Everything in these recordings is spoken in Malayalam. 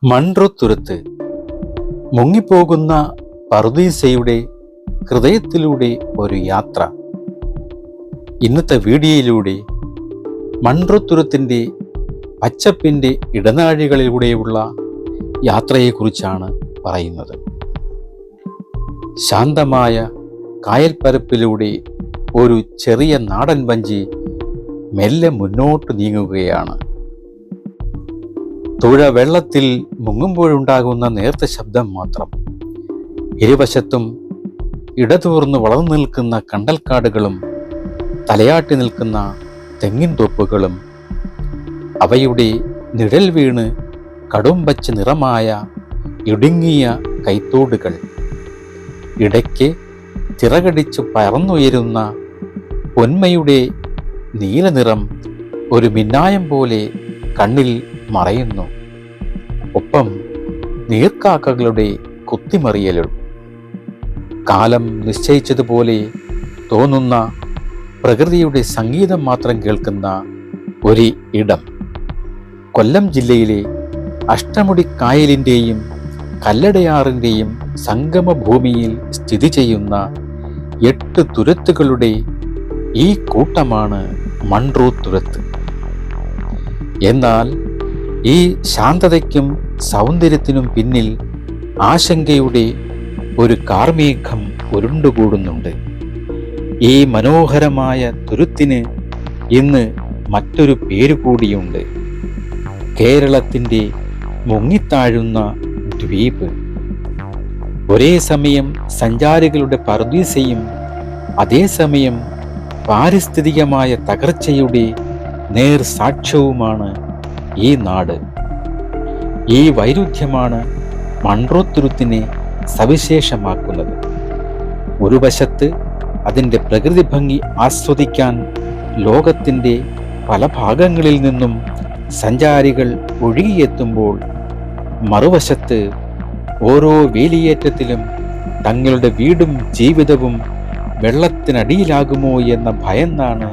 മൺട്രോത്തുരുത്ത് മുങ്ങിപ്പോകുന്ന പറുദീസയുടെ ഹൃദയത്തിലൂടെ ഒരു യാത്ര. ഇന്നത്തെ വീഡിയോയിലൂടെ മൺട്രോത്തുരുത്തിൻ്റെ പച്ചപ്പിൻ്റെ ഇടനാഴികളിലൂടെയുള്ള യാത്രയെക്കുറിച്ചാണ് പറയുന്നത്. ശാന്തമായ കായൽപ്പരപ്പിലൂടെ ഒരു ചെറിയ നാടൻ വഞ്ചി മെല്ലെ മുന്നോട്ട് നീങ്ങുകയാണ്. തുഴ വെള്ളത്തിൽ മുങ്ങുമ്പോഴുണ്ടാകുന്ന നേർത്ത ശബ്ദം മാത്രം. ഇരുവശത്തും ഇടതൂർന്ന് വളർന്നു നിൽക്കുന്ന കണ്ടൽക്കാടുകളും തലയാട്ടി നിൽക്കുന്ന തെങ്ങിൻ തോപ്പുകളും അവയുടെ നിഴൽ വീണ് കടുംപച്ച നിറമായ ഇടുങ്ങിയ കൈത്തോടുകൾ, ഇടയ്ക്ക് ചിറകടിച്ച് പറന്നുയരുന്ന പൊന്മയുടെ നീലനിറം ഒരു മിന്നായം പോലെ കണ്ണിൽ മറയുന്നു. ഒപ്പം നീർക്കാക്കകളുടെ കുത്തിമറിയലും. കാലം നിശ്ചയിച്ചതുപോലെ തോന്നുന്ന പ്രകൃതിയുടെ സംഗീതം മാത്രം കേൾക്കുന്ന ഒരു ഇടം. കൊല്ലം ജില്ലയിലെ അഷ്ടമുടി കായലിൻ്റെയും കല്ലടയാറിൻ്റെയും സംഗമഭൂമിയിൽ സ്ഥിതി ചെയ്യുന്ന 8 തുരുത്തുകളുടെ ഈ കൂട്ടമാണ് മൺട്രോത്തുരുത്ത്. എന്നാൽ ഈ ശാന്തതയ്ക്കും സൗന്ദര്യത്തിനും പിന്നിൽ ആശങ്കയുടെ ഒരു കാർമേഘം ഉരുണ്ടുകൂടുന്നുണ്ട്. ഈ മനോഹരമായ തുരുത്തിന് ഇന്ന് മറ്റൊരു പേരു കൂടിയുണ്ട്: കേരളത്തിൻ്റെ മുങ്ങിത്താഴുന്ന ദ്വീപ്. ഒരേ സമയം സഞ്ചാരികളുടെ പറുദീസയും അതേസമയം പാരിസ്ഥിതികമായ തകർച്ചയുടെ നേർ സാക്ഷ്യവുമാണ് ഈ നാട്. ഈ വൈരുദ്ധ്യമാണ് മൺട്രോത്തുരുത്തിനെ സവിശേഷമാക്കുന്നത്. ഒരു വശത്ത് അതിൻ്റെ പ്രകൃതി ഭംഗി ആസ്വദിക്കാൻ ലോകത്തിൻ്റെ പല ഭാഗങ്ങളിൽ നിന്നും സഞ്ചാരികൾ ഒഴുകിയെത്തുമ്പോൾ, മറുവശത്ത് ഓരോ വേലിയേറ്റത്തിലും തങ്ങളുടെ വീടും ജീവിതവും വെള്ളത്തിനടിയിലാകുമോ എന്ന ഭയന്നാണ്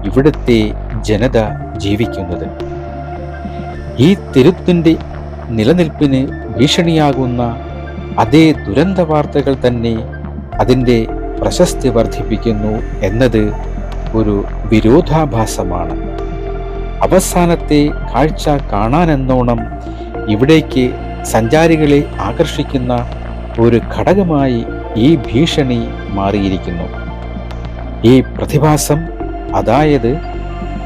ഇവിടുത്തെ ജനത ജീവിക്കുന്നത്. ഈ തുരുത്തിൻ്റെ നിലനിൽപ്പിന് ഭീഷണിയാകുന്ന അതേ ദുരന്ത വാർത്തകൾ തന്നെ അതിൻ്റെ പ്രശസ്തി വർദ്ധിപ്പിക്കുന്നു എന്നത് ഒരു വിരോധാഭാസമാണ്. അവസാനത്തെ കാഴ്ച കാണാനെന്നോണം ഇവിടേക്ക് സഞ്ചാരികളെ ആകർഷിക്കുന്ന ഒരു ഘടകമായി ഈ ഭീഷണി മാറിയിരിക്കുന്നു. ഈ പ്രതിഭാസം, അതായത്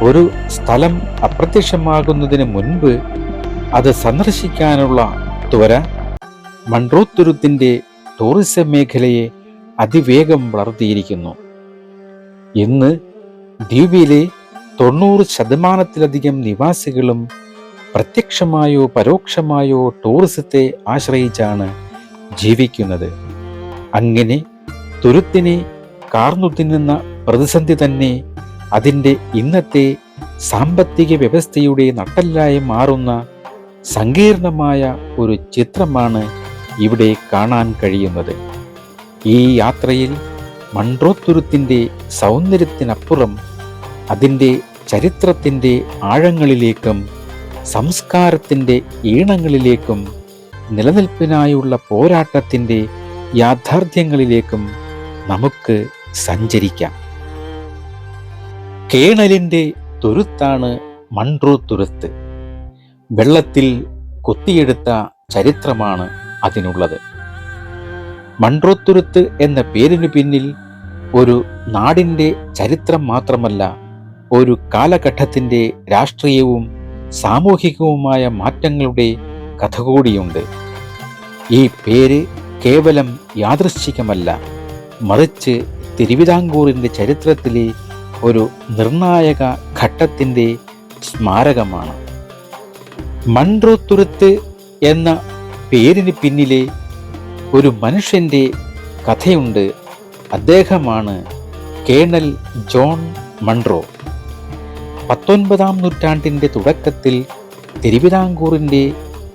ഒരു സ്ഥലം അപ്രത്യക്ഷമാകുന്നതിന് മുൻപ് അത് സന്ദർശിക്കാനുള്ള ത്വര, മൺട്രോത്തുരുത്തിൻ്റെ ടൂറിസം മേഖലയെ അതിവേഗം വളർത്തിയിരിക്കുന്നു. ഇന്ന് ദ്വീപിലെ 90% നിവാസികളും പ്രത്യക്ഷമായോ പരോക്ഷമായോ ടൂറിസത്തെ ആശ്രയിച്ചാണ് ജീവിക്കുന്നത്. അങ്ങനെ തുരുത്തിനെ കാർന്നു തിന്നുന്ന പ്രതിസന്ധി തന്നെ അതിൻ്റെ ഇന്നത്തെ സാമ്പത്തിക വ്യവസ്ഥയുടെ നട്ടെല്ലായി മാറുന്ന സങ്കീർണമായ ഒരു ചിത്രമാണ് ഇവിടെ കാണാൻ കഴിയുന്നത്. ഈ യാത്രയിൽ മൺട്രോത്തുരുത്തിൻ്റെ സൗന്ദര്യത്തിനപ്പുറം അതിൻ്റെ ചരിത്രത്തിൻ്റെ ആഴങ്ങളിലേക്കും സംസ്കാരത്തിൻ്റെ ഈണങ്ങളിലേക്കും നിലനിൽപ്പിനായുള്ള പോരാട്ടത്തിൻ്റെ യാഥാർത്ഥ്യങ്ങളിലേക്കും നമുക്ക് സഞ്ചരിക്കാം. കേണലിൻ്റെ തുരുത്താണ് മൺട്രോത്തുരുത്ത്. വെള്ളത്തിൽ കൊത്തിയെടുത്ത ചരിത്രമാണ് അതിനുള്ളത്. മൺട്രോത്തുരുത്ത് എന്ന പേരിനു പിന്നിൽ ഒരു നാടിൻ്റെ ചരിത്രം മാത്രമല്ല, ഒരു കാലഘട്ടത്തിൻ്റെ രാഷ്ട്രീയവും സാമൂഹികവുമായ മാറ്റങ്ങളുടെ കഥ കൂടിയുണ്ട്. ഈ പേര് കേവലം യാദൃശ്ചികമല്ല, മറിച്ച് തിരുവിതാംകൂറിൻ്റെ ചരിത്രത്തിലെ ഒരു നിർണായക ഘട്ടത്തിൻ്റെ സ്മാരകമാണ്. മൺട്രോത്തുരുത്ത് എന്ന പേരിന് പിന്നിലെ ഒരു മനുഷ്യൻ്റെ കഥയുണ്ട്. അദ്ദേഹമാണ് കേണൽ ജോൺ മൺട്രോ. 19-ാം നൂറ്റാണ്ടിൻ്റെ തുടക്കത്തിൽ തിരുവിതാംകൂറിൻ്റെ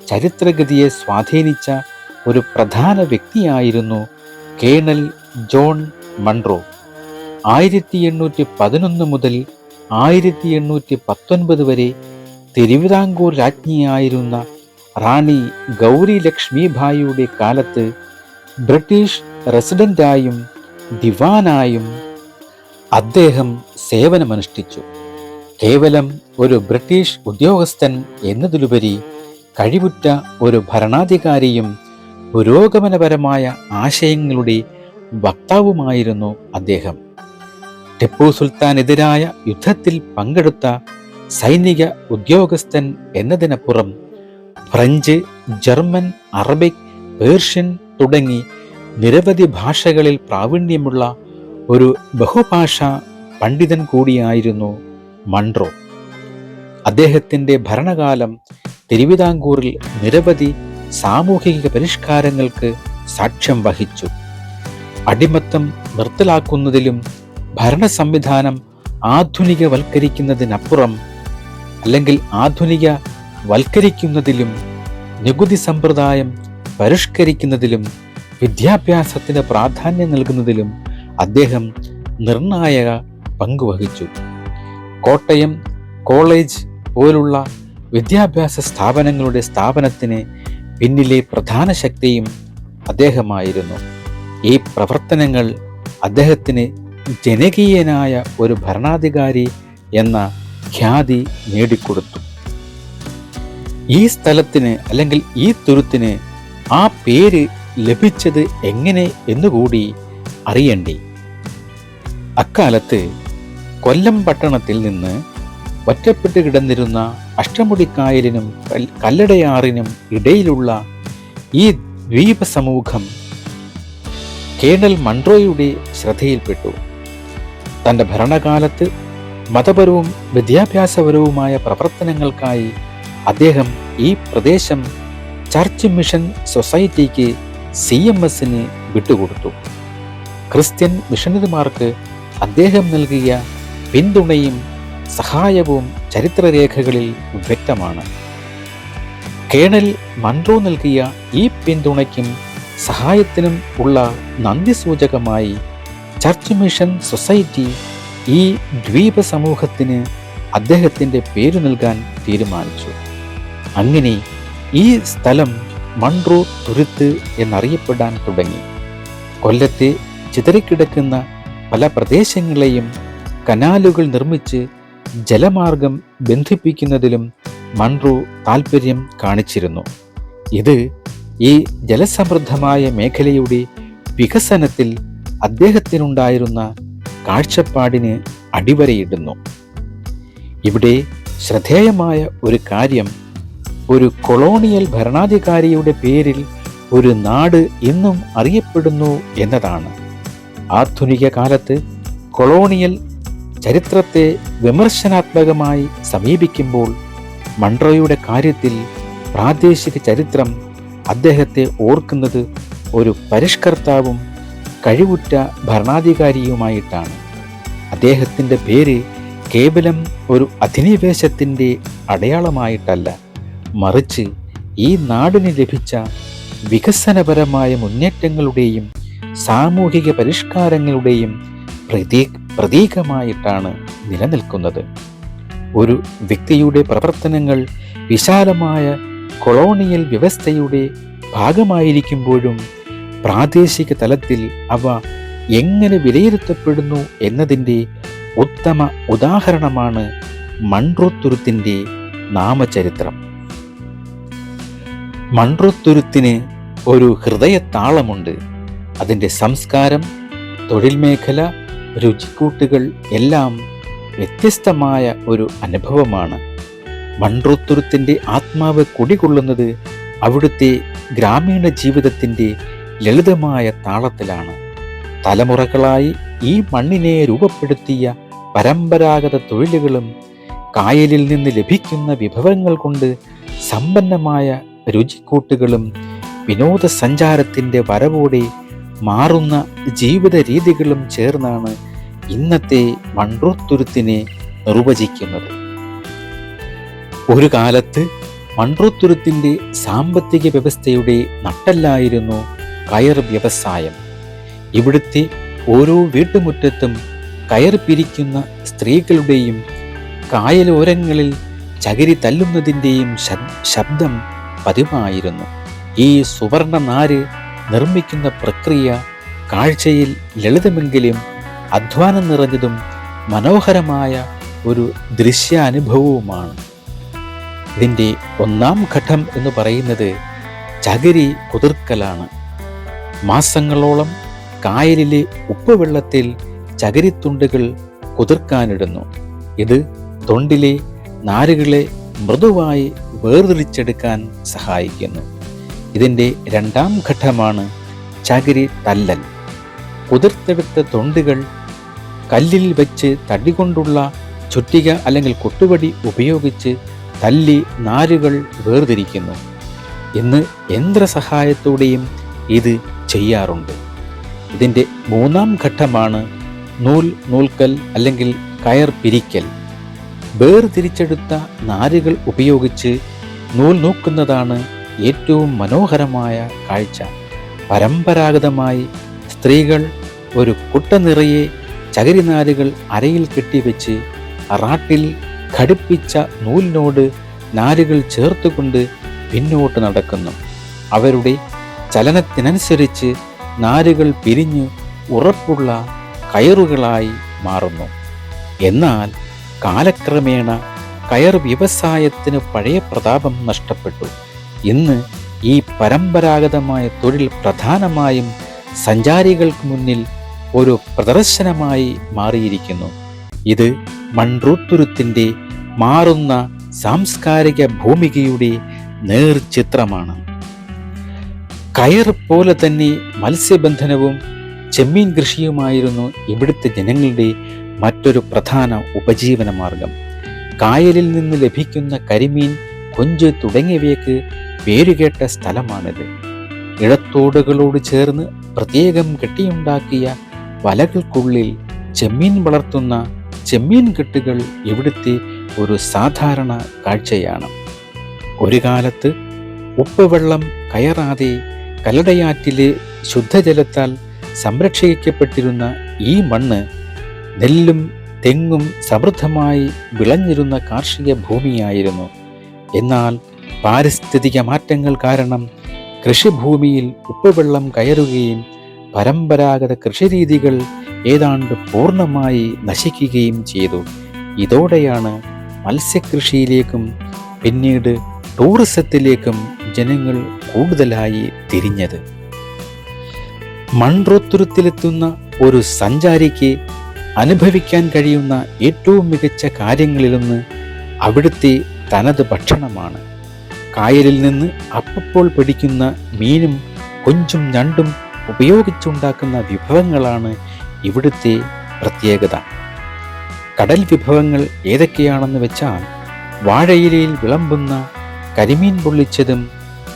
ചരിത്രഗതിയെ സ്വാധീനിച്ച ഒരു പ്രധാന വ്യക്തിയായിരുന്നു കേണൽ ജോൺ മൺട്രോ. 1811 മുതൽ 1819 വരെ തിരുവിതാംകൂർ രാജ്ഞിയായിരുന്ന റാണി ഗൗരി ലക്ഷ്മിഭായിയുടെ കാലത്ത് ബ്രിട്ടീഷ് റെസിഡന്റായും ദിവാനായും അദ്ദേഹം സേവനമനുഷ്ഠിച്ചു. കേവലം ഒരു ബ്രിട്ടീഷ് ഉദ്യോഗസ്ഥൻ എന്നതിലുപരി കഴിവുറ്റ ഒരു ഭരണാധികാരിയും പുരോഗമനപരമായ ആശയങ്ങളുടെ വക്താവുമായിരുന്നു അദ്ദേഹം. ടിപ്പു സുൽത്താനെതിരായ യുദ്ധത്തിൽ പങ്കെടുത്ത സൈനിക ഉദ്യോഗസ്ഥൻ എന്നതിനപ്പുറം ഫ്രഞ്ച്, ജർമ്മൻ, അറബിക്, പേർഷ്യൻ തുടങ്ങി നിരവധി ഭാഷകളിൽ പ്രാവീണ്യമുള്ള ഒരു ബഹുഭാഷാ പണ്ഡിതൻ കൂടിയായിരുന്നു മൺട്രോ. അദ്ദേഹത്തിൻ്റെ ഭരണകാലം തിരുവിതാംകൂറിൽ നിരവധി സാമൂഹിക പരിഷ്കാരങ്ങൾക്ക് സാക്ഷ്യം വഹിച്ചു. അടിമത്തം നിർത്തലാക്കുന്നതിലും ഭരണ സംവിധാനം ആധുനികവൽക്കരിക്കുന്നതിനപ്പുറം അല്ലെങ്കിൽ ആധുനികവൽക്കരിക്കുന്നതിലും നികുതി സമ്പ്രദായം പരിഷ്കരിക്കുന്നതിലും വിദ്യാഭ്യാസത്തിന് പ്രാധാന്യം നൽകുന്നതിലും അദ്ദേഹം നിർണായക പങ്കുവഹിച്ചു. കോട്ടയം കോളേജ് പോലുള്ള വിദ്യാഭ്യാസ സ്ഥാപനങ്ങളുടെ സ്ഥാപനത്തിന് പിന്നിലെ പ്രധാന ശക്തിയും അദ്ദേഹമായിരുന്നു. ഈ പ്രവർത്തനങ്ങൾ അദ്ദേഹത്തിന് ജനകീയനായ ഒരു ഭരണാധികാരി എന്ന ഖ്യാതി നേടിക്കൊടുത്തു. ഈ സ്ഥലത്തിന് അല്ലെങ്കിൽ ഈ തുരുത്തിന് ആ പേര് ലഭിച്ചത് എങ്ങനെ എന്നുകൂടി അറിയണ്ടേ. അക്കാലത്ത് കൊല്ലം പട്ടണത്തിൽ നിന്ന് ഒറ്റപ്പെട്ട് കിടന്നിരുന്ന അഷ്ടമുടിക്കായലിനും കല്ലടയാറിനും ഇടയിലുള്ള ഈ ദ്വീപ സമൂഹം കേണൽ മൺട്രോയുടെ ശ്രദ്ധയിൽപ്പെട്ടു. തൻ്റെ ഭരണകാലത്ത് മതപരവും വിദ്യാഭ്യാസപരവുമായ പ്രവർത്തനങ്ങൾക്കായി അദ്ദേഹം ഈ പ്രദേശം ചർച്ച് മിഷൻ സൊസൈറ്റിക്ക് CMSന് വിട്ടുകൊടുത്തു. ക്രിസ്ത്യൻ മിഷണറിമാർക്ക് അദ്ദേഹം നൽകിയ പിന്തുണയും സഹായവും ചരിത്രരേഖകളിൽ വ്യക്തമാണ്. കേണൽ മൺട്രോ നൽകിയ ഈ പിന്തുണയ്ക്കും സഹായത്തിനും ഉള്ള നന്ദി സൂചകമായി ചർച്ച് മിഷൻ സൊസൈറ്റി ഈ ദ്വീപ സമൂഹത്തിന് അദ്ദേഹത്തിൻ്റെ പേര് നൽകാൻ തീരുമാനിച്ചു. അങ്ങനെ ഈ സ്ഥലം മൺട്രോ തുരുത്ത് എന്നറിയപ്പെടാൻ തുടങ്ങി. കൊല്ലത്തെ ചിതറിക്കിടക്കുന്ന പല പ്രദേശങ്ങളെയും കനാലുകൾ നിർമ്മിച്ച് ജലമാർഗം ബന്ധിപ്പിക്കുന്നതിലും മൺട്രോ താൽപ്പര്യം കാണിച്ചിരുന്നു. ഇത് ഈ ജലസമൃദ്ധമായ മേഖലയുടെ വികസനത്തിൽ അദ്ദേഹത്തിനുണ്ടായിരുന്ന കാഴ്ചപ്പാടിന് അടിവരയിടുന്നു. ഇവിടെ ശ്രദ്ധേയമായ ഒരു കാര്യം, ഒരു കൊളോണിയൽ ഭരണാധികാരിയുടെ പേരിൽ ഒരു നാട് ഇന്നും അറിയപ്പെടുന്നു എന്നതാണ്. ആധുനിക കാലത്ത് കൊളോണിയൽ ചരിത്രത്തെ വിമർശനാത്മകമായി സമീപിക്കുമ്പോൾ മൺട്രോയുടെ കാര്യത്തിൽ പ്രാദേശിക ചരിത്രം അദ്ദേഹത്തെ ഓർക്കുന്നത് ഒരു പരിഷ്കർത്താവും കഴിവുറ്റ ഭരണാധികാരിയുമായിട്ടാണ്. അദ്ദേഹത്തിൻ്റെ പേര് കേവലം ഒരു അധിനിവേശത്തിൻ്റെ അടയാളമായിട്ടല്ല, മറിച്ച് ഈ നാടിന് ലഭിച്ച വികസനപരമായ മുന്നേറ്റങ്ങളുടെയും സാമൂഹിക പരിഷ്കാരങ്ങളുടെയും പ്രതീകമായിട്ടാണ് നിലനിൽക്കുന്നത്. ഒരു വ്യക്തിയുടെ പ്രവർത്തനങ്ങൾ വിശാലമായ കൊളോണിയൽ വ്യവസ്ഥയുടെ ഭാഗമായിരിക്കുമ്പോഴും പ്രാദേശിക തലത്തിൽ അവ എങ്ങനെ വിലയിരുത്തപ്പെടുന്നു എന്നതിൻ്റെ ഉത്തമ ഉദാഹരണമാണ് മൺട്രോ തുരുത്തിൻ്റെ നാമചരിത്രം. മൺട്രോ തുരുത്തിന് ഒരു ഹൃദയതാളമുണ്ട്. അതിൻ്റെ സംസ്കാരം, തൊഴിൽ മേഖല, രുചിക്കൂട്ടുകൾ എല്ലാം വ്യത്യസ്തമായ ഒരു അനുഭവമാണ്. മൺട്രോ തുരുത്തിൻ്റെ ആത്മാവ് കുടികൊള്ളുന്നത് അവിടുത്തെ ഗ്രാമീണ ജീവിതത്തിൻ്റെ ലളിതമായ താളത്തിലാണ്. തലമുറകളായി ഈ മണ്ണിനെ രൂപപ്പെടുത്തിയ പരമ്പരാഗത തൊഴിലുകളും കായലിൽ നിന്ന് ലഭിക്കുന്ന വിഭവങ്ങൾ കൊണ്ട് സമ്പന്നമായ രുചിക്കൂട്ടുകളും വിനോദസഞ്ചാരത്തിൻ്റെ വരവോടെ മാറുന്ന ജീവിത രീതികളും ചേർന്നാണ് ഇന്നത്തെ മൺട്രോ തുരുത്തിനെ നിർവചിക്കുന്നത്. ഒരു കാലത്ത് മൺട്രോ തുരുത്തിൻ്റെ സാമ്പത്തിക വ്യവസ്ഥയുടെ നട്ടെല്ലായിരുന്നു കയർ വ്യവസായം. ഇവിടുത്തെ ഓരോ വീട്ടുമുറ്റത്തും കയർ പിരിക്കുന്ന സ്ത്രീകളുടെയും കായലോരങ്ങളിൽ ചകിരി തല്ലുന്നതിൻ്റെയും ശബ്ദം പതിവായിരുന്നു. ഈ സുവർണ നാര് നിർമ്മിക്കുന്ന പ്രക്രിയ കാഴ്ചയിൽ ലളിതമെങ്കിലും അധ്വാനം നിറഞ്ഞതും മനോഹരമായ ഒരു ദൃശ്യാനുഭവവുമാണ്. ഇതിൻ്റെ ഒന്നാം ഘട്ടം എന്ന് പറയുന്നത് ചകിരി കുതിർക്കലാണ്. മാസങ്ങളോളം കായലിലെ ഉപ്പുവെള്ളത്തിൽ ചകിരിത്തുണ്ടുകൾ കുതിർക്കാനിടുന്നു. ഇത് തൊണ്ടിലെ നാരുകളെ മൃദുവായി വേർതിരിച്ചെടുക്കാൻ സഹായിക്കുന്നു. ഇതിൻ്റെ രണ്ടാം ഘട്ടമാണ് ചകിരി തല്ലൽ. കുതിർത്തെടുത്ത തൊണ്ടുകൾ കല്ലിൽ വെച്ച് തടികൊണ്ടുള്ള ചുറ്റിക അല്ലെങ്കിൽ കൊട്ടുവടി ഉപയോഗിച്ച് തല്ലി നാരുകൾ വേർതിരിക്കുന്നു. ഇന്ന് യന്ത്രസഹായത്തോടെയും ഇത് ചെയ്യാറുണ്ട്. ഇതിൻ്റെ മൂന്നാം ഘട്ടമാണ് നൂൽക്കൽ അല്ലെങ്കിൽ കയർ പിരിക്കൽ. വേർതിരിച്ചെടുത്ത നാരുകൾ ഉപയോഗിച്ച് നൂൽ നൂക്കുന്നതാണ് ഏറ്റവും മനോഹരമായ കാഴ്ച. പരമ്പരാഗതമായി സ്ത്രീകൾ ഒരു കുട്ട നിറയെ ചകിരിനാരുകൾ അരയിൽ കെട്ടിവെച്ച് റാട്ടിൽ ഘടിപ്പിച്ച നൂലിനോട് നാരുകൾ ചേർത്തുകൊണ്ട് പിന്നോട്ട് നടക്കുന്നു. അവരുടെ ചലനത്തിനനുസരിച്ച് നാരുകൾ പിരിഞ്ഞ് ഉറപ്പുള്ള കയറുകളായി മാറുന്നു. എന്നാൽ കാലക്രമേണ കയർ വ്യവസായത്തിന് പഴയ പ്രതാപം നഷ്ടപ്പെട്ടു. ഇന്ന് ഈ പരമ്പരാഗതമായ തൊഴിൽ പ്രധാനമായും സഞ്ചാരികൾക്ക് മുന്നിൽ ഒരു പ്രദർശനമായി മാറിയിരിക്കുന്നു. ഇത് മൺറോത്തുരുത്തിൻ്റെ മാറുന്ന സാംസ്കാരിക ഭൂമികയുടെ നേർചിത്രമാണ്. കയർ പോലെ തന്നെ മത്സ്യബന്ധനവും ചെമ്മീൻ കൃഷിയുമായിരുന്നു ഇവിടുത്തെ ജനങ്ങളുടെ മറ്റൊരു പ്രധാന ഉപജീവന മാർഗം. കായലിൽ നിന്ന് ലഭിക്കുന്ന കരിമീൻ, കൊഞ്ച് തുടങ്ങിയവയ്ക്ക് പേരുകേട്ട സ്ഥലമാണിത്. ഇഴത്തോടുകളോട് ചേർന്ന് പ്രത്യേകം കെട്ടിയുണ്ടാക്കിയ വലകൾക്കുള്ളിൽ ചെമ്മീൻ വളർത്തുന്ന ചെമ്മീൻ കെട്ടുകൾ ഇവിടുത്തെ ഒരു സാധാരണ കാഴ്ചയാണ്. ഒരു കാലത്ത് ഉപ്പുവെള്ളം കയറാതെ കല്ലടയാറ്റിലെ ശുദ്ധജലത്താൽ സംരക്ഷിക്കപ്പെട്ടിരുന്ന ഈ മണ്ണ് നെല്ലും തെങ്ങും സമൃദ്ധമായി വിളഞ്ഞിരുന്ന കാർഷിക ഭൂമിയായിരുന്നു. എന്നാൽ പാരിസ്ഥിതിക മാറ്റങ്ങൾ കാരണം കൃഷിഭൂമിയിൽ ഉപ്പുവെള്ളം കയറുകയും പരമ്പരാഗത കൃഷിരീതികൾ ഏതാണ്ട് പൂർണ്ണമായി നശിക്കുകയും ചെയ്തു. ഇതോടെയാണ് മത്സ്യകൃഷിയിലേക്കും പിന്നീട് ടൂറിസത്തിലേക്കും ജനങ്ങൾ കൂടുതലായി തിരിഞ്ഞത്. മൺറോത്തുരുത്തിലെത്തുന്ന ഒരു സഞ്ചാരിക്ക് അനുഭവിക്കാൻ കഴിയുന്ന ഏറ്റവും മികച്ച കാര്യങ്ങളിലൊന്ന് അവിടുത്തെ തനത് ഭക്ഷണമാണ്. കായലിൽ നിന്ന് അപ്പപ്പോൾ പിടിക്കുന്ന മീനും കൊഞ്ചും ഞണ്ടും ഉപയോഗിച്ചുണ്ടാക്കുന്ന വിഭവങ്ങളാണ് ഇവിടുത്തെ പ്രത്യേകത. കടൽ വിഭവങ്ങൾ ഏതൊക്കെയാണെന്ന് വെച്ചാൽ വാഴയിലയിൽ വിളമ്പുന്ന കരിമീൻ പൊള്ളിച്ചതും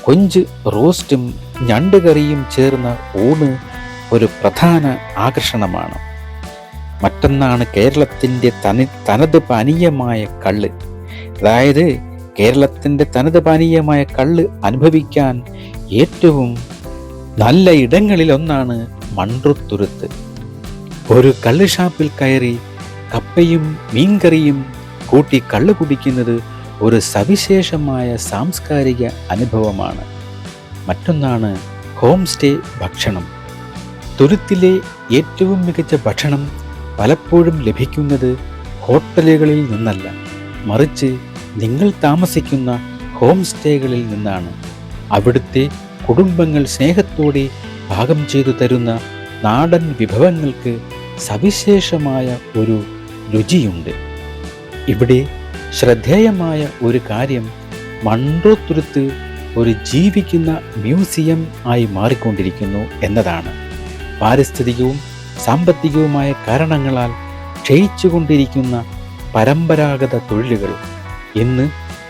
കൊഞ്ച് റോസ്റ്റും ഞണ്ട് കറിയും ചേർന്ന ഊണ് ഒരു പ്രധാന ആകർഷണമാണ്. മറ്റൊന്നാണ് കേരളത്തിൻ്റെ തനത് പാനീയമായ കള്ള്. അതായത് കേരളത്തിൻ്റെ തനത് പാനീയമായ കള്ള് അനുഭവിക്കാൻ ഏറ്റവും നല്ല ഇടങ്ങളിലൊന്നാണ് മൺറോത്തുരുത്ത്. ഒരു കള്ള് ഷാപ്പിൽ കയറി കപ്പയും മീൻകറിയും കൂട്ടി കള്ള് കുടിക്കുന്നത് ഒരു സവിശേഷമായ സാംസ്കാരിക അനുഭവമാണ്. മറ്റൊന്നാണ് ഹോം സ്റ്റേ ഭക്ഷണം. തുരുത്തിലെ ഏറ്റവും മികച്ച ഭക്ഷണം പലപ്പോഴും ലഭിക്കുന്നത് ഹോട്ടലുകളിൽ നിന്നല്ല, മറിച്ച് നിങ്ങൾ താമസിക്കുന്ന ഹോം സ്റ്റേകളിൽ നിന്നാണ്. അവിടുത്തെ കുടുംബങ്ങൾ സ്നേഹത്തോടെ പാകം ചെയ്തു തരുന്ന നാടൻ വിഭവങ്ങൾക്ക് സവിശേഷമായ ഒരു രുചിയുണ്ട്. ഇവിടെ ശ്രദ്ധേയമായ ഒരു കാര്യം മൺറോത്തുരുത്ത് ഒരു ജീവിക്കുന്ന മ്യൂസിയം ആയി മാറിക്കൊണ്ടിരിക്കുന്നു എന്നതാണ്. പാരിസ്ഥിതികവും സാമ്പത്തികവുമായ കാരണങ്ങളാൽ ക്ഷയിച്ചുകൊണ്ടിരിക്കുന്ന പരമ്പരാഗത തൊഴിലുകൾ ഇന്ന്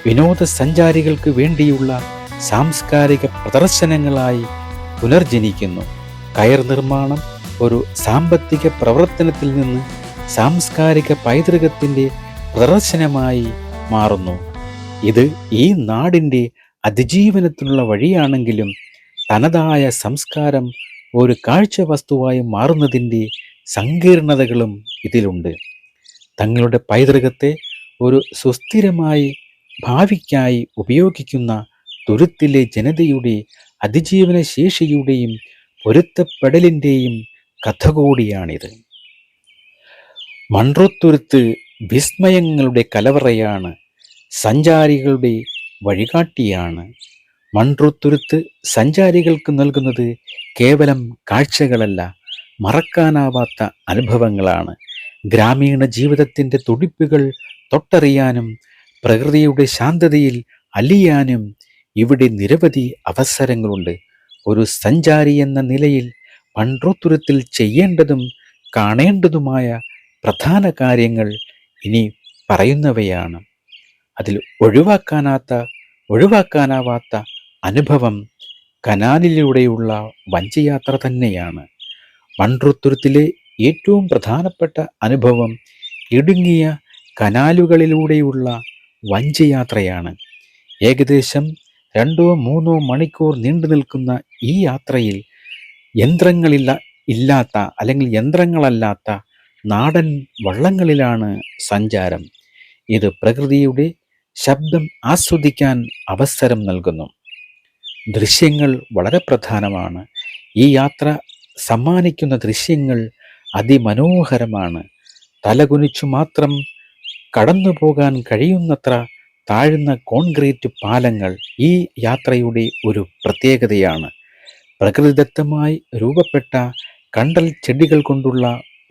വിനോദസഞ്ചാരികൾക്ക് വേണ്ടിയുള്ള സാംസ്കാരിക പ്രദർശനങ്ങളായി പുനർജനിക്കുന്നു. കയർ നിർമ്മാണം ഒരു സാമ്പത്തിക പ്രവർത്തനത്തിൽ നിന്ന് സാംസ്കാരിക പൈതൃകത്തിൻ്റെ പ്രദർശനമായി മാറുന്നു. ഇത് ഈ നാടിൻ്റെ അതിജീവനത്തിനുള്ള വഴിയാണെങ്കിലും തനതായ സംസ്കാരം ഒരു കാഴ്ച വസ്തുവായി മാറുന്നതിൻ്റെ സങ്കീർണതകളും ഇതിലുണ്ട്. തങ്ങളുടെ പൈതൃകത്തെ ഒരു സുസ്ഥിരമായി ഭാവിക്കായി ഉപയോഗിക്കുന്ന തുരുത്തിലെ ജനതയുടെ അതിജീവന ശേഷിയുടെയും പൊരുത്തപ്പെടലിൻ്റെയും കഥ കൂടിയാണിത്. മൺട്രോത്തുരുത്ത് വിസ്മയങ്ങളുടെ കലവറയാണ്, സഞ്ചാരികളുടെ വഴികാട്ടിയാണ്. മൺട്രോത്തുരുത്ത് സഞ്ചാരികൾക്ക് നൽകുന്നത് കേവലം കാഴ്ചകളല്ല, മറക്കാനാവാത്ത അനുഭവങ്ങളാണ്. ഗ്രാമീണ ജീവിതത്തിൻ്റെ തുടിപ്പുകൾ തൊട്ടറിയാനും പ്രകൃതിയുടെ ശാന്തതയിൽ അലിയാനും ഇവിടെ നിരവധി അവസരങ്ങളുണ്ട്. ഒരു സഞ്ചാരി എന്ന നിലയിൽ മൺട്രോത്തുരുത്തിൽ ചെയ്യേണ്ടതും കാണേണ്ടതുമായ പ്രധാന കാര്യങ്ങൾ ഇനി പറയുന്നവയാണ്. അതിൽ ഒഴിവാക്കാനാവാത്ത അനുഭവം കനാലിലൂടെയുള്ള വഞ്ചിയാത്ര തന്നെയാണ്. മൺട്രോത്തുരുത്തിലെ ഏറ്റവും പ്രധാനപ്പെട്ട അനുഭവം ഇടുങ്ങിയ കനാലുകളിലൂടെയുള്ള വഞ്ചിയാത്രയാണ്. ഏകദേശം 2-3 മണിക്കൂർ നീണ്ടു നിൽക്കുന്ന ഈ യാത്രയിൽ യന്ത്രങ്ങളല്ലാത്ത നാടൻ വള്ളങ്ങളിലാണ് സഞ്ചാരം. ഇത് പ്രകൃതിയുടെ ശബ്ദം ആസ്വദിക്കാൻ അവസരം നൽകുന്നു. ദൃശ്യങ്ങൾ വളരെ പ്രധാനമാണ്. ഈ യാത്ര സമ്മാനിക്കുന്ന ദൃശ്യങ്ങൾ അതിമനോഹരമാണ്. തലകുനിച്ചു മാത്രം കടന്നു പോകാൻ കഴിയുന്നത്ര താഴ്ന്ന കോൺക്രീറ്റ് പാലങ്ങൾ ഈ യാത്രയുടെ ഒരു പ്രത്യേകതയാണ്. പ്രകൃതിദത്തമായി രൂപപ്പെട്ട കണ്ടൽ ചെടികൾ കൊണ്ടുള്ള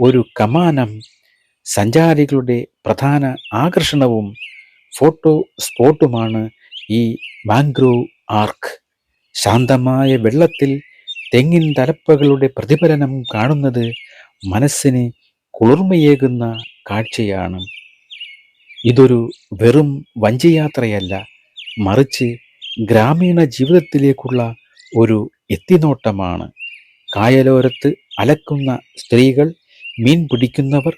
ഒരു കമാനം സഞ്ചാരികളുടെ പ്രധാന ആകർഷണവും ഫോട്ടോ സ്പോട്ടുമാണ്. ഈ മാൻഗ്രോവ് ആർക്ക് ശാന്തമായ വെള്ളത്തിൽ തെങ്ങിൻ തലപ്പകളുടെ പ്രതിഫലനം കാണുന്നത് മനസ്സിന് കുളിർമയേകുന്ന കാഴ്ചയാണ്. ഇതൊരു വെറും വഞ്ചിയാത്രയല്ല, മറിച്ച് ഗ്രാമീണ ജീവിതത്തിലേക്കുള്ള ഒരു എത്തിനോട്ടമാണ്. കായലോരത്ത് അലക്കുന്ന സ്ത്രീകൾ, മീൻ പിടിക്കുന്നവർ,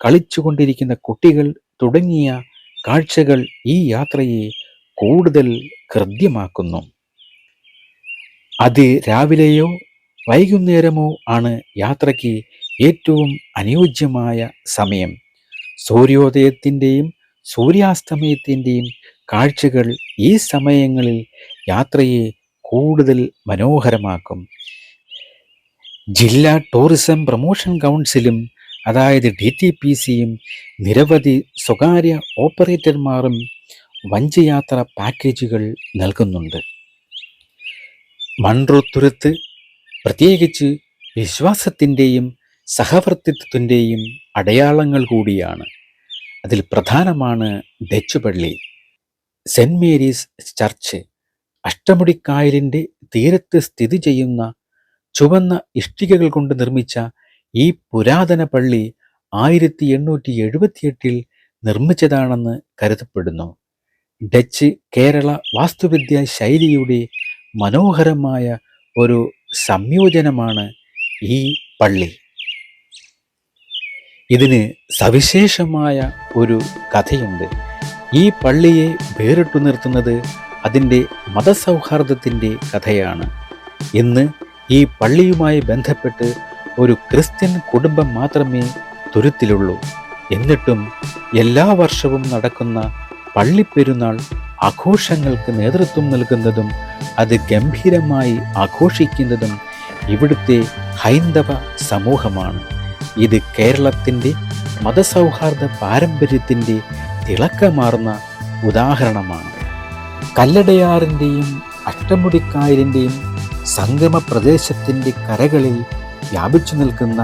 കളിച്ചുകൊണ്ടിരിക്കുന്ന കുട്ടികൾ തുടങ്ങിയ കാഴ്ചകൾ ഈ യാത്രയെ കൂടുതൽ ഹൃദ്യമാക്കുന്നു. അത് രാവിലെയോ വൈകുന്നേരമോ ആണ് യാത്രയ്ക്ക് ഏറ്റവും അനുയോജ്യമായ സമയം. സൂര്യോദയത്തിൻ്റെയും സൂര്യാസ്തമയത്തിൻ്റെയും കാഴ്ചകൾ ഈ സമയങ്ങളിൽ യാത്രയെ കൂടുതൽ മനോഹരമാക്കും. ജില്ലാ ടൂറിസം പ്രൊമോഷൻ കൗൺസിലും അതായത് DTPCയും നിരവധി സ്വകാര്യ ഓപ്പറേറ്റർമാരും വഞ്ചിയാത്ര പാക്കേജുകൾ നൽകുന്നുണ്ട്. മൺട്രോത്തുരുത്ത് പ്രത്യേകിച്ച് വിശ്വാസത്തിൻ്റെയും സഹവർത്തിത്വത്തിൻ്റെയും അടയാളങ്ങൾ കൂടിയാണ്. അതിൽ പ്രധാനമാണ് ഡച്ച് പള്ളി, സെൻറ് മേരീസ് ചർച്ച്. അഷ്ടമുടിക്കായലിൻ്റെ തീരത്ത് സ്ഥിതി ചെയ്യുന്ന ചുവന്ന ഇഷ്ടികകൾ കൊണ്ട് നിർമ്മിച്ച ഈ പുരാതന പള്ളി 1878 നിർമ്മിച്ചതാണെന്ന് കരുതപ്പെടുന്നു. ഡച്ച് കേരള വാസ്തുവിദ്യാ ശൈലിയുടെ മനോഹരമായ ഒരു സംയോജനമാണ് ഈ പള്ളി. ഇതിന് സവിശേഷമായ ഒരു കഥയുണ്ട്. ഈ പള്ളിയെ വേറിട്ടു നിർത്തുന്നത് അതിൻ്റെ മതസൗഹാർദ്ദത്തിൻ്റെ കഥയാണ്. ഇന്ന് ഈ പള്ളിയുമായി ബന്ധപ്പെട്ട് ഒരു ക്രിസ്ത്യൻ കുടുംബം മാത്രമേ തുരുത്തിലുള്ളൂ. എന്നിട്ടും എല്ലാ വർഷവും നടക്കുന്ന പള്ളിപ്പെരുന്നാൾ ആഘോഷങ്ങൾക്ക് നേതൃത്വം നൽകുന്നതും അത് ഗംഭീരമായി ആഘോഷിക്കുന്നതും ഇവിടുത്തെ ഹൈന്ദവ സമൂഹമാണ്. ഇത് കേരളത്തിൻ്റെ മതസൗഹാർദ്ദ പാരമ്പര്യത്തിൻ്റെ തിളക്കമാർന്ന ഉദാഹരണമാണ്. കല്ലടയാറിൻ്റെയും അഷ്ടമുടിക്കായലിൻ്റെയും സംഗമ പ്രദേശത്തിൻ്റെ കരകളിൽ വ്യാപിച്ചു നിൽക്കുന്ന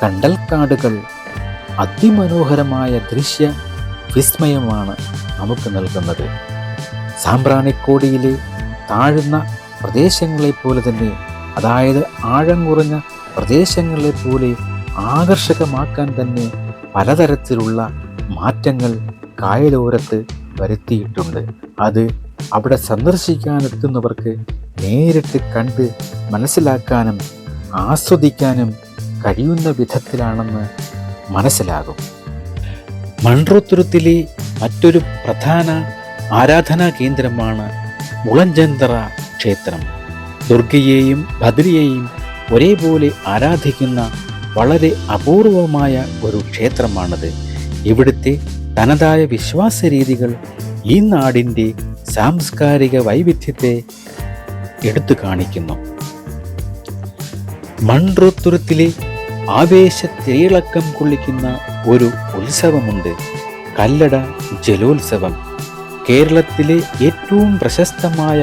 കണ്ടൽക്കാടുകൾ അതിമനോഹരമായ ദൃശ്യ വിസ്മയമാണ് നമുക്ക് നൽകുന്നത്. സാമ്പ്രാണിക്കോടിയിലെ താഴ്ന്ന പ്രദേശങ്ങളെപ്പോലെ തന്നെ, അതായത് ആഴം കുറഞ്ഞ പ്രദേശങ്ങളെപ്പോലെ ആകർഷകമാക്കാൻ തന്നെ പലതരത്തിലുള്ള മാറ്റങ്ങൾ കായലോരത്ത് വരുത്തിയിട്ടുണ്ട്. അത് അവിടെ സന്ദർശിക്കാനെത്തുന്നവർക്ക് നേരിട്ട് കണ്ട് മനസ്സിലാക്കാനും ആസ്വദിക്കാനും കഴിയുന്ന വിധത്തിലാണെന്ന് മനസ്സിലാകും. മൺട്രോത്തുരുത്തിലെ മറ്റൊരു പ്രധാന ആരാധനാ കേന്ദ്രമാണ് മുളഞ്ചന്തറ ക്ഷേത്രം. ദുർഗയെയും ഭദ്രയെയും ഒരേപോലെ ആരാധിക്കുന്ന വളരെ അപൂർവമായ ഒരു ക്ഷേത്രമാണത്. ഇവിടുത്തെ തനതായ വിശ്വാസ രീതികൾ ഈ നാടിൻ്റെ സാംസ്കാരിക വൈവിധ്യത്തെ എടുത്തു കാണിക്കുന്നു. മൺട്രോത്തുരുത്തിലെ ആവേശത്തിരയിളക്കം കൊള്ളിക്കുന്ന ഒരു ഉത്സവമുണ്ട്, കല്ലട ജലോത്സവം. കേരളത്തിലെ ഏറ്റവും പ്രശസ്തമായ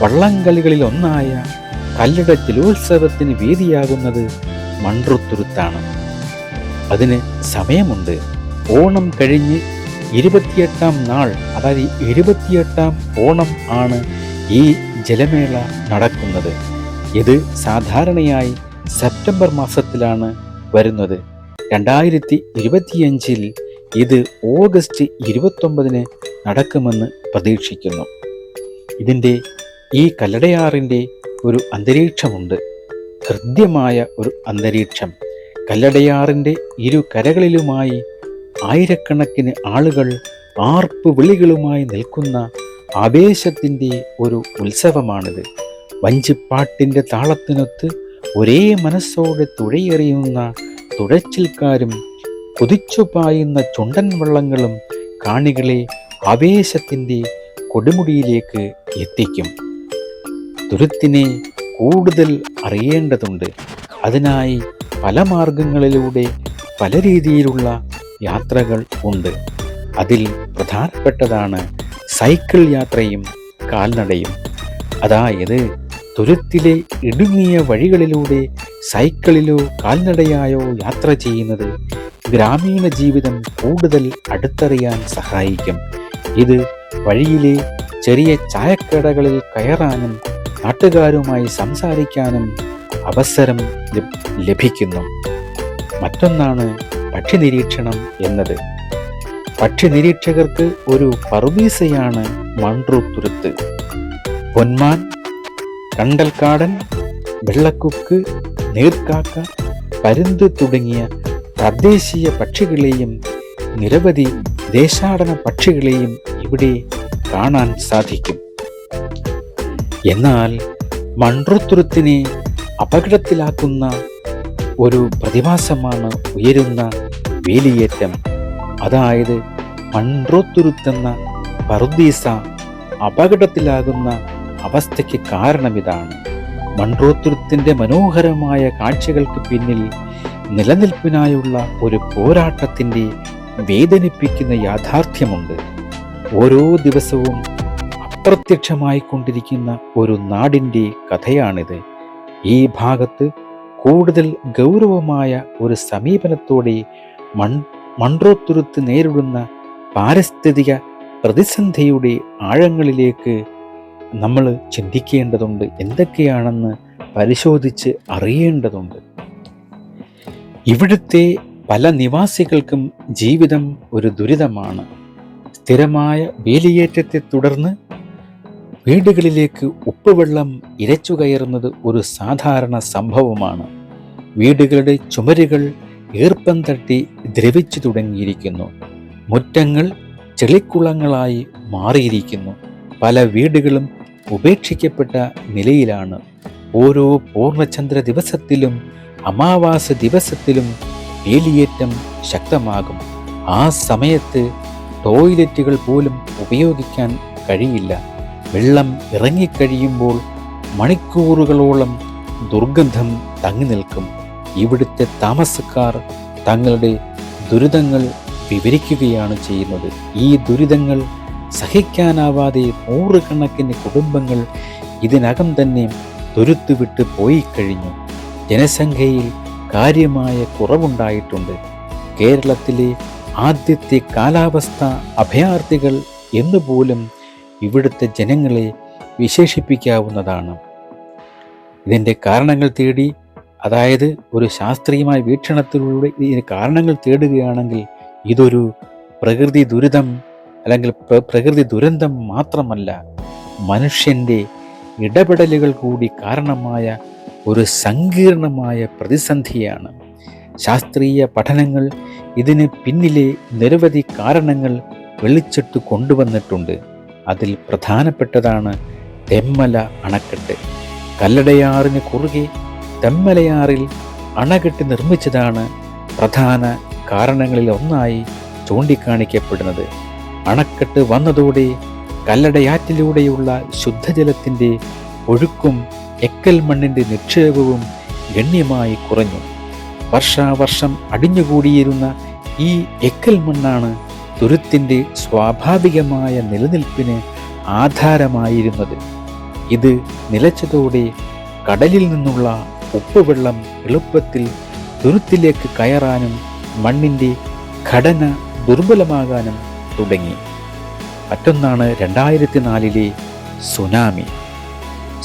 വള്ളംകളികളിൽ ഒന്നായ കല്ലട ജലോത്സവത്തിന് വേദിയാകുന്നത് മൺട്രോത്തുരുത്താണ്. അതിന് സമയമുണ്ട്. ഓണം കഴിഞ്ഞ് 28-ാം നാൾ, അതായത് 28-ാം ഓണം ആണ് ഈ ജലമേള നടക്കുന്നത്. ഇത് സാധാരണയായി സെപ്റ്റംബർ മാസത്തിലാണ് വരുന്നത്. 2025 ഇത് ഓഗസ്റ്റ് 29 നടക്കുമെന്ന് പ്രതീക്ഷിക്കുന്നു. ഈ കല്ലടയാറിൻ്റെ ഒരു അന്തരീക്ഷമുണ്ട്, ഹൃദ്യമായ ഒരു അന്തരീക്ഷം. കല്ലടയാറിൻ്റെ ഇരു കരകളിലുമായി ആയിരക്കണക്കിന് ആളുകൾ ആർപ്പ് വിളികളുമായി നിൽക്കുന്ന ആവേശത്തിൻ്റെ ഒരു ഉത്സവമാണിത്. വഞ്ചിപ്പാട്ടിൻ്റെ താളത്തിനൊത്ത് ഒരേ മനസ്സോടെ തുഴയെറിയുന്ന തുഴച്ചിൽക്കാരും കുതിച്ചുപായുന്ന ചുണ്ടൻ വള്ളങ്ങളും കാണികളെ ആവേശത്തിൻ്റെ കൊടുമുടിയിലേക്ക് എത്തിക്കും. തുരുത്തിനെ കൂടുതൽ അറിയേണ്ടതുണ്ട്. അതിനായി പല മാർഗങ്ങളിലൂടെ പല രീതിയിലുള്ള യാത്രകൾ ഉണ്ട്. അതിൽ പ്രധാനപ്പെട്ടതാണ് സൈക്കിൾ യാത്രയും കാൽനടയും. അതായത് തുരുത്തിലെ ഇടുങ്ങിയ വഴികളിലൂടെ സൈക്കിളിലോ കാൽനടയായോ യാത്ര ചെയ്യുന്നത് ഗ്രാമീണ ജീവിതം കൂടുതൽ അടുത്തറിയാൻ സഹായിക്കും. ഇത് വഴിയിലെ ചെറിയ ചായക്കടകളിൽ കയറാനും നാട്ടുകാരുമായി സംസാരിക്കാനും അവസരം ലഭിക്കുന്നു. മറ്റൊന്നാണ് പക്ഷി നിരീക്ഷണം എന്നത്. പക്ഷി നിരീക്ഷകർക്ക് ഒരു പറുദീസയാണ് മൺട്രോത്തുരുത്ത്. പൊന്മാൻ, കണ്ടൽക്കാടൻ, വെള്ളക്കൊക്ക്, നീർക്കാക്ക, പരുന്ത് തുടങ്ങിയ തദ്ദേശീയ പക്ഷികളെയും നിരവധി ദേശാടന പക്ഷികളെയും ഇവിടെ കാണാൻ സാധിക്കും. എന്നാൽ മൺട്രോത്തുരുത്തിനെ അപകടത്തിലാക്കുന്ന ഒരു പ്രതിഭാസമാണ് ഉയരുന്ന വേലിയേറ്റം. അതായത് മൺട്രോത്തുരുത്തെന്ന പറുദീസ അപകടത്തിലാകുന്ന അവസ്ഥയ്ക്ക് കാരണമിതാണ്. മൺട്രോത്തുരുത്തിൻ്റെ മനോഹരമായ കാഴ്ചകൾക്ക് പിന്നിൽ നിലനിൽപ്പിനായുള്ള ഒരു പോരാട്ടത്തിൻ്റെ വേദനിപ്പിക്കുന്ന യാഥാർത്ഥ്യമുണ്ട്. ഓരോ ദിവസവും അപ്രത്യക്ഷമായിക്കൊണ്ടിരിക്കുന്ന ഒരു നാടിൻ്റെ കഥയാണിത്. ഈ ഭാഗത്ത് കൂടുതൽ ഗൗരവമായ ഒരു സമീപനത്തോടെ മൺട്രോത്തുരുത്ത് നേരിടുന്ന പാരിസ്ഥിതിക പ്രതിസന്ധിയുടെ ആഴങ്ങളിലേക്ക് നമ്മൾ ചിന്തിക്കേണ്ടതുണ്ട്. എന്തൊക്കെയാണെന്ന് പരിശോധിച്ച് അറിയേണ്ടതുണ്ട്. ഇവിടുത്തെ പല നിവാസികൾക്കും ജീവിതം ഒരു ദുരിതമാണ്. സ്ഥിരമായ വേലിയേറ്റത്തെ തുടർന്ന് വീടുകളിലേക്ക് ഉപ്പുവെള്ളം ഇരച്ചു കയറുന്നത് ഒരു സാധാരണ സംഭവമാണ്. വീടുകളുടെ ചുമരുകൾ ഈർപ്പം തട്ടി ദ്രവിച്ചു തുടങ്ങിയിരിക്കുന്നു. മുറ്റങ്ങൾ ചെളിക്കുളങ്ങളായി മാറിയിരിക്കുന്നു. പല വീടുകളും ഉപേക്ഷിക്കപ്പെട്ട നിലയിലാണ്. ഓരോ പൂർണ്ണചന്ദ്ര ദിവസത്തിലും അമാവാസ ദിവസത്തിലും വേലിയേറ്റം ശക്തമാകും. ആ സമയത്ത് ടോയ്ലറ്റുകൾ പോലും ഉപയോഗിക്കാൻ കഴിയില്ല. വെള്ളം ഇറങ്ങിക്കഴിയുമ്പോൾ മണിക്കൂറുകളോളം ദുർഗന്ധം തങ്ങി നിൽക്കും. ഇവിടുത്തെ താമസക്കാർ തങ്ങളുടെ ദുരിതങ്ങൾ വിവരിക്കുകയാണ് ചെയ്യുന്നത്. ഈ ദുരിതങ്ങൾ സഹിക്കാനാവാതെ നൂറുകണക്കിന് കുടുംബങ്ങൾ ഇതിനകം തന്നെ തുരുത്ത് വിട്ട് പോയി കഴിഞ്ഞു. ജനസംഖ്യയിൽ കാര്യമായ കുറവുണ്ടായിട്ടുണ്ട്. കേരളത്തിലെ ആദ്യത്തെ കാലാവസ്ഥ അഭയാർത്ഥികൾ എന്നുപോലും ഇവിടുത്തെ ജനങ്ങളെ വിശേഷിപ്പിക്കാവുന്നതാണ്. ഇതിൻ്റെ കാരണങ്ങൾ തേടി, അതായത് ഒരു ശാസ്ത്രീയമായ വീക്ഷണത്തിലൂടെ ഇതിന് കാരണങ്ങൾ തേടുകയാണെങ്കിൽ ഇതൊരു പ്രകൃതി ദുരിതം അല്ലെങ്കിൽ പ്രകൃതി ദുരന്തം മാത്രമല്ല, മനുഷ്യൻ്റെ ഇടപെടലുകൾ കൂടി കാരണമായ ഒരു സങ്കീർണമായ പ്രതിസന്ധിയാണ്. ശാസ്ത്രീയ പഠനങ്ങൾ ഇതിന് പിന്നിലെ നിരവധി കാരണങ്ങൾ വെളിച്ചെട്ട് കൊണ്ടുവന്നിട്ടുണ്ട്. അതിൽ പ്രധാനപ്പെട്ടതാണ് തെന്മല അണക്കെട്ട്. കല്ലടയാറിന് കുറുകെ തെന്മലയാറിൽ അണക്കെട്ട് നിർമ്മിച്ചതാണ് പ്രധാന കാരണങ്ങളിൽ ഒന്നായി ചൂണ്ടിക്കാണിക്കപ്പെടുന്നത്. അണക്കെട്ട് വന്നതോടെ കല്ലടയാറ്റിലൂടെയുള്ള ശുദ്ധജലത്തിൻ്റെ ഒഴുക്കും എക്കൽ മണ്ണിൻ്റെ നിക്ഷേപവും ഗണ്യമായി കുറഞ്ഞു. വർഷാവർഷം അടിഞ്ഞുകൂടിയിരുന്ന ഈ എക്കൽ മണ്ണാണ് തുരുത്തിൻ്റെ സ്വാഭാവികമായ നിലനിൽപ്പിന് ആധാരമായിരുന്നത്. ഇത് നിലച്ചതോടെ കടലിൽ നിന്നുള്ള ഉപ്പുവെള്ളം എളുപ്പത്തിൽ തുരുത്തിലേക്ക് കയറാനും മണ്ണിൻ്റെ ഘടന ദുർബലമാകാനും തുടങ്ങി. മറ്റൊന്നാണ് 2004 സുനാമി.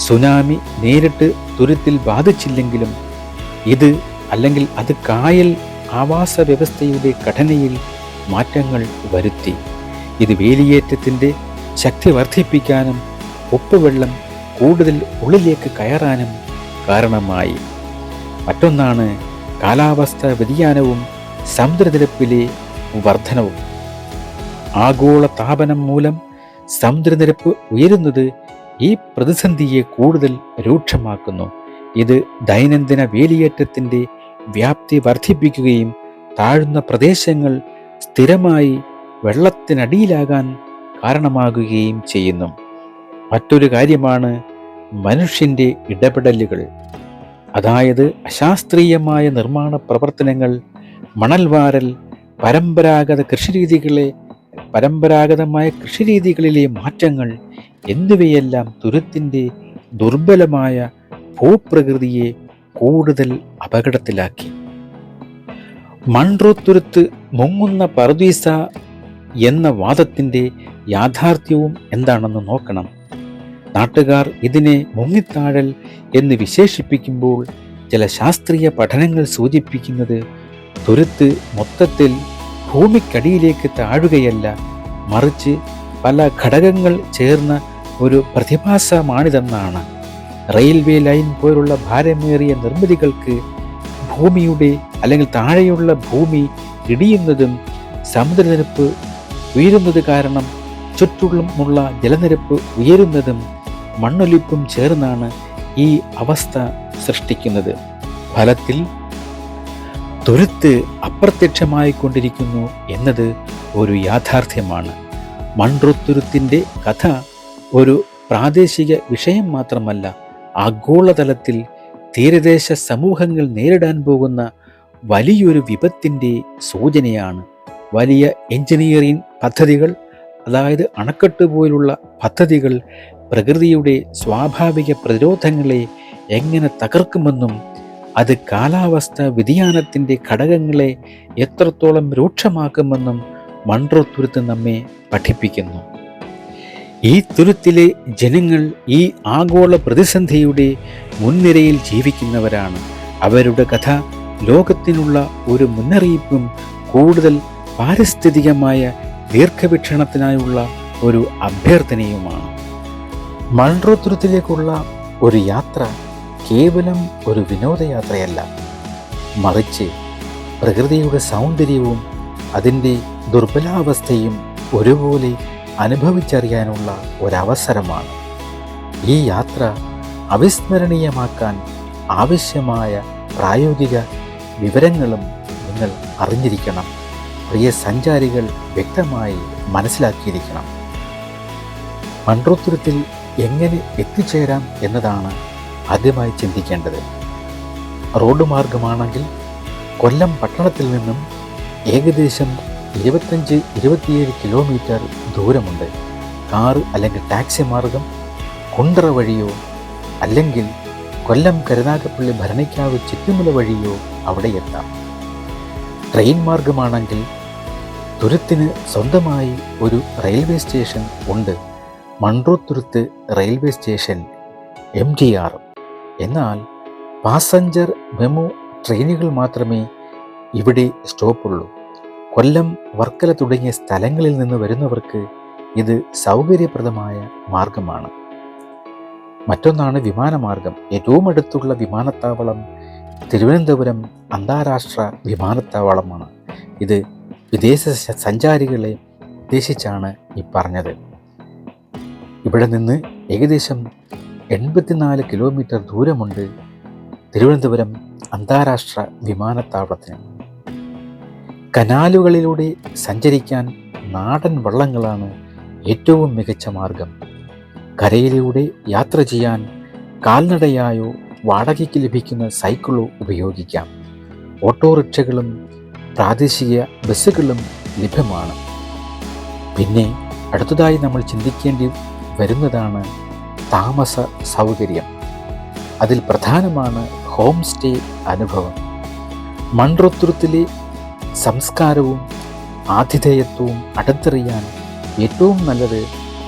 സുനാമി നേരിട്ട് തുരുത്തിൽ ബാധിച്ചില്ലെങ്കിലും അത് കായൽ ആവാസ വ്യവസ്ഥയുടെ ഘടനയിൽ മാറ്റങ്ങൾ വരുത്തി. ഇത് വേലിയേറ്റത്തിൻ്റെ ശക്തി വർദ്ധിപ്പിക്കാനും ഉപ്പുവെള്ളം കൂടുതൽ ഉള്ളിലേക്ക് കയറാനും കാരണമായി. മറ്റൊന്നാണ് കാലാവസ്ഥാ വ്യതിയാനവും സമുദ്രനിരപ്പിലെ വർധനവും. ആഗോള താപനം മൂലം സമുദ്രനിരപ്പ് ഉയരുന്നത് ഈ പ്രതിസന്ധിയെ കൂടുതൽ രൂക്ഷമാക്കുന്നു. ഇത് ദൈനംദിന വേലിയേറ്റത്തിൻ്റെ വ്യാപ്തി വർദ്ധിപ്പിക്കുകയും താഴ്ന്ന പ്രദേശങ്ങൾ സ്ഥിരമായി വെള്ളത്തിനടിയിലാകാൻ കാരണമാകുകയും ചെയ്യുന്നു. മറ്റൊരു കാര്യമാണ് മനുഷ്യൻ്റെ ഇടപെടലുകൾ. അതായത് അശാസ്ത്രീയമായ നിർമ്മാണ പ്രവർത്തനങ്ങൾ, മണൽവാരൽ, പരമ്പരാഗതമായ കൃഷിരീതികളിലെ മാറ്റങ്ങൾ എന്നിവയെല്ലാം തുരുത്തിൻ്റെ ദുർബലമായ ഭൂപ്രകൃതിയെ കൂടുതൽ അപകടത്തിലാക്കി. മൺട്രോ തുരുത്ത് മുങ്ങുന്ന പറുദീസ എന്ന വാദത്തിൻ്റെ യാഥാർത്ഥ്യവും എന്താണെന്ന് നോക്കണം. നാട്ടുകാർ ഇതിനെ മുങ്ങിത്താഴൽ എന്ന് വിശേഷിപ്പിക്കുമ്പോൾ ചില ശാസ്ത്രീയ പഠനങ്ങൾ സൂചിപ്പിക്കുന്നത് തുരുത്ത് മൊത്തത്തിൽ ഭൂമിക്കടിയിലേക്ക് താഴുകയല്ല, മറിച്ച് പല ഘടകങ്ങൾ ചേർന്ന ഒരു പ്രതിഭാസമാണിതെന്നാണ്. റെയിൽവേ ലൈൻ പോലുള്ള ഭാരമേറിയ നിർമ്മിതികൾക്ക് ഭൂമിയുടെ താഴെയുള്ള ഭൂമി ഇടിയുന്നതും സമുദ്രനിരപ്പ് ഉയരുന്നത് കാരണം ചുറ്റുമുള്ള ജലനിരപ്പ് ഉയരുന്നതും മണ്ണൊലിപ്പും ചേർന്നാണ് ഈ അവസ്ഥ സൃഷ്ടിക്കുന്നത്. ഫലത്തിൽ തുരുത്ത് അപ്രത്യക്ഷമായിക്കൊണ്ടിരിക്കുന്നു എന്നത് ഒരു യാഥാർത്ഥ്യമാണ്. മൺട്രോ തുരുത്തിൻ്റെ കഥ ഒരു പ്രാദേശിക വിഷയം മാത്രമല്ല, ആഗോളതലത്തിൽ തീരദേശ സമൂഹങ്ങൾ നേരിടാൻ പോകുന്ന വലിയൊരു വിപത്തിൻ്റെ സൂചനയാണ്. വലിയ എഞ്ചിനീയറിംഗ് പദ്ധതികൾ, അതായത് അണക്കെട്ട് പോലുള്ള പദ്ധതികൾ, പ്രകൃതിയുടെ സ്വാഭാവിക പ്രതിരോധങ്ങളെ എങ്ങനെ തകർക്കുമെന്നും അത് കാലാവസ്ഥ വ്യതിയാനത്തിൻ്റെ ഘടകങ്ങളെ എത്രത്തോളം രൂക്ഷമാക്കുമെന്നും മൺട്രോ തുരുത്ത് നമ്മെ പഠിപ്പിക്കുന്നു. ഈ തുരുത്തിലെ ജനങ്ങൾ ഈ ആഗോള പ്രതിസന്ധിയുടെ മുൻനിരയിൽ ജീവിക്കുന്നവരാണ്. അവരുടെ കഥ ലോകത്തിനുള്ള ഒരു മുന്നറിയിപ്പും കൂടുതൽ പാരിസ്ഥിതികമായ ദീർഘവീക്ഷണത്തിനായുള്ള ഒരു അഭ്യർത്ഥനയുമാണ്. മൺട്രോ തുരുത്തിലേക്കുള്ള ഒരു യാത്ര കേവലം ഒരു വിനോദയാത്രയല്ല, മറിച്ച് പ്രകൃതിയുടെ സൗന്ദര്യവും അതിൻ്റെ ദുർബലാവസ്ഥയും ഒരുപോലെ അനുഭവിച്ചറിയാനുള്ള ഒരവസരമാണ്. ഈ യാത്ര അവിസ്മരണീയമാക്കാൻ ആവശ്യമായ പ്രായോഗിക വിവരങ്ങളും നിങ്ങൾ അറിഞ്ഞിരിക്കണം. പ്രിയ സഞ്ചാരികൾ വ്യക്തമായി മനസ്സിലാക്കിയിരിക്കണം. മൺട്രോ തുരുത്തിൽ എങ്ങനെ എത്തിച്ചേരാം എന്നതാണ് ആദ്യമായി ചിന്തിക്കേണ്ടത്. റോഡ് മാർഗമാണെങ്കിൽ കൊല്ലം പട്ടണത്തിൽ നിന്നും ഏകദേശം 25-27 കിലോമീറ്റർ ദൂരമുണ്ട്. കാറ് അല്ലെങ്കിൽ ടാക്സി മാർഗം കുണ്ടറ വഴിയോ അല്ലെങ്കിൽ കൊല്ലം കരുനാഗപ്പള്ളി ഭരണിക്കാവ് ചുറ്റുമല വഴിയോ അവിടെ എത്താം. ട്രെയിൻ മാർഗമാണെങ്കിൽ തുരുത്തിന് സ്വന്തമായി ഒരു റെയിൽവേ സ്റ്റേഷൻ ഉണ്ട്, മൺട്രോ തുരുത്ത് റെയിൽവേ സ്റ്റേഷൻ MTR. എന്നാൽ പാസഞ്ചർ മെമു ട്രെയിനുകൾ മാത്രമേ ഇവിടെ സ്റ്റോപ്പുള്ളൂ. കൊല്ലം, വർക്കല തുടങ്ങിയ സ്ഥലങ്ങളിൽ നിന്ന് വരുന്നവർക്ക് ഇത് സൗകര്യപ്രദമായ മാർഗമാണ്. മറ്റൊന്നാണ് വിമാനമാർഗം. ഏറ്റവും അടുത്തുള്ള വിമാനത്താവളം തിരുവനന്തപുരം അന്താരാഷ്ട്ര വിമാനത്താവളമാണ്. ഇത് വിദേശ സഞ്ചാരികളെ ഉദ്ദേശിച്ചാണ് ഈ പറഞ്ഞത്. ഇവിടെ നിന്ന് ഏകദേശം 84 കിലോമീറ്റർ ദൂരമുണ്ട് തിരുവനന്തപുരം അന്താരാഷ്ട്ര വിമാനത്താവളത്തിന്. കനാലുകളിലൂടെ സഞ്ചരിക്കാൻ നാടൻ വള്ളങ്ങളാണ് ഏറ്റവും മികച്ച മാർഗം. കരയിലൂടെ യാത്ര ചെയ്യാൻ കാൽനടയായോ വാടകയ്ക്ക് ലഭിക്കുന്ന സൈക്കിളോ ഉപയോഗിക്കാം. ഓട്ടോറിക്ഷകളും പ്രാദേശിക ബസ്സുകളും ലഭ്യമാണ്. പിന്നെ അടുത്തതായി നമ്മൾ ചിന്തിക്കേണ്ടി വരുന്നതാണ് താമസ സൗകര്യം. അതിൽ പ്രധാനമാണ് ഹോം സ്റ്റേ അനുഭവം. മൺട്രോത്തുരുത്തിലെ സംസ്കാരവും ആതിഥേയത്വവും അടുത്തറിയാൻ ഏറ്റവും നല്ലത്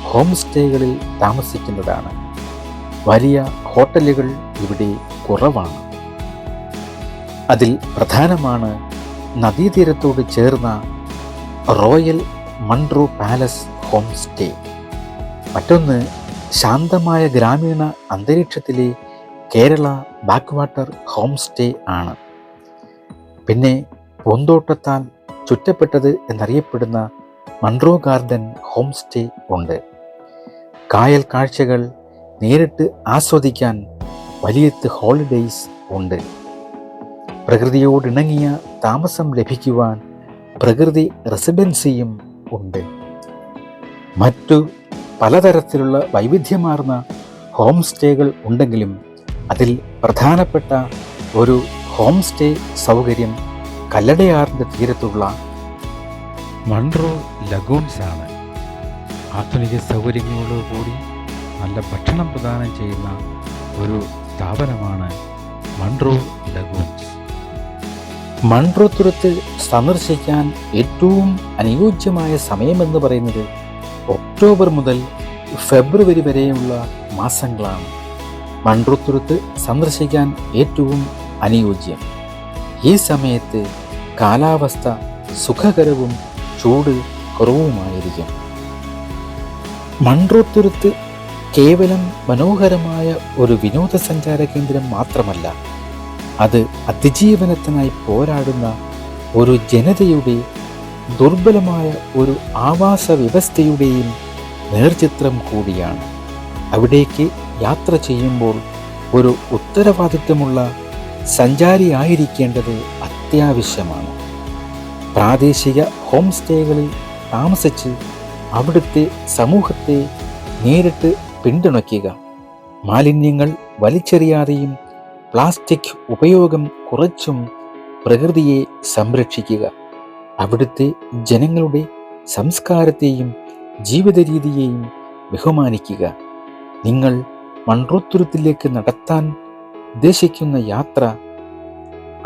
ഹോം സ്റ്റേകളിൽ താമസിക്കുന്നതാണ്. വലിയ ഹോട്ടലുകൾ ഇവിടെ കുറവാണ്. അതിൽ പ്രധാനമാണ് നദീതീരത്തോട് ചേർന്ന royal Munro palace home stay. മറ്റൊന്ന് ശാന്തമായ ഗ്രാമീണ അന്തരീക്ഷത്തിലെ Kerala back water home stay ആണ്. പിന്നെ പൂന്തോട്ടത്താൽ ചുറ്റപ്പെട്ടത് എന്നറിയപ്പെടുന്ന മൺട്രോ ഗാർഡൻ ഹോം സ്റ്റേ ഉണ്ട്. കായൽ കാഴ്ചകൾ നേരിട്ട് ആസ്വദിക്കാൻ വലിയത്ത് ഹോളിഡേയ്സ് ഉണ്ട്. പ്രകൃതിയോടിണങ്ങിയ താമസം ലഭിക്കുവാൻ പ്രകൃതി റെസിഡൻസിയും ഉണ്ട്. മറ്റു പലതരത്തിലുള്ള വൈവിധ്യമാർന്ന ഹോം സ്റ്റേകൾ ഉണ്ടെങ്കിലും അതിൽ പ്രധാനപ്പെട്ട ഒരു ഹോം സ്റ്റേ സൗകര്യം കല്ലടയാറിൻ്റെ തീരത്തുള്ള മൺട്രോ ലഗൂൺസ് ആണ്. ആധുനിക സൗകര്യങ്ങളോടുകൂടി നല്ല ഭക്ഷണം പ്രദാനം ചെയ്യുന്ന ഒരു സ്ഥാപനമാണ് മൺട്രോ ലഗൂൺസ്. മൺട്രോ തുരുത്ത് സന്ദർശിക്കാൻ ഏറ്റവും അനുയോജ്യമായ സമയമെന്ന് പറയുന്നത് ഒക്ടോബർ മുതൽ ഫെബ്രുവരി വരെയുള്ള മാസങ്ങളാണ്. മൺട്രോ തുരുത്ത് സന്ദർശിക്കാൻ ഏറ്റവും അനുയോജ്യം. ഈ സമയത്ത് കാലാവസ്ഥ സുഖകരവും ചൂട് കുറവുമായിരിക്കും. മൺട്രോ തുരുത്ത് കേവലം മനോഹരമായ ഒരു വിനോദസഞ്ചാര കേന്ദ്രം മാത്രമല്ല, അത് അതിജീവനത്തിനായി പോരാടുന്ന ഒരു ജനതയുടെ ദുർബലമായ ഒരു ആവാസ വ്യവസ്ഥയുടെയും നേർചിത്രം കൂടിയാണ്. അവിടേക്ക് യാത്ര ചെയ്യുമ്പോൾ ഒരു ഉത്തരവാദിത്വമുള്ള സഞ്ചാരിയായിരിക്കേണ്ടത് അത്യാവശ്യമാണ്. പ്രാദേശിക ഹോം സ്റ്റേകളിൽ താമസിച്ച് അവിടുത്തെ സമൂഹത്തെ നേരിട്ട് പിന്തുണയ്ക്കുക. മാലിന്യങ്ങൾ വലിച്ചെറിയാതെയും പ്ലാസ്റ്റിക് ഉപയോഗം കുറച്ചും പ്രകൃതിയെ സംരക്ഷിക്കുക. അവിടുത്തെ ജനങ്ങളുടെ സംസ്കാരത്തെയും ജീവിത രീതിയെയും ബഹുമാനിക്കുക. നിങ്ങൾ മൺട്രോത്തുരുത്തിലേക്ക് നടത്താൻ ഉദ്ദേശിക്കുന്ന യാത്ര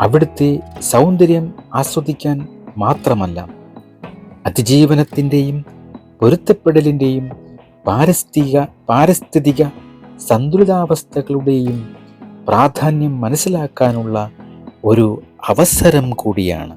അവിടുത്തെ സൗന്ദര്യം ആസ്വദിക്കാൻ മാത്രമല്ല, അതിജീവനത്തിൻ്റെയും പൊരുത്തപ്പെടലിൻ്റെയും പാരിസ്ഥിതിക സന്തുലിതാവസ്ഥകളുടെയും പ്രാധാന്യം മനസ്സിലാക്കാനുള്ള ഒരു അവസരം കൂടിയാണ്.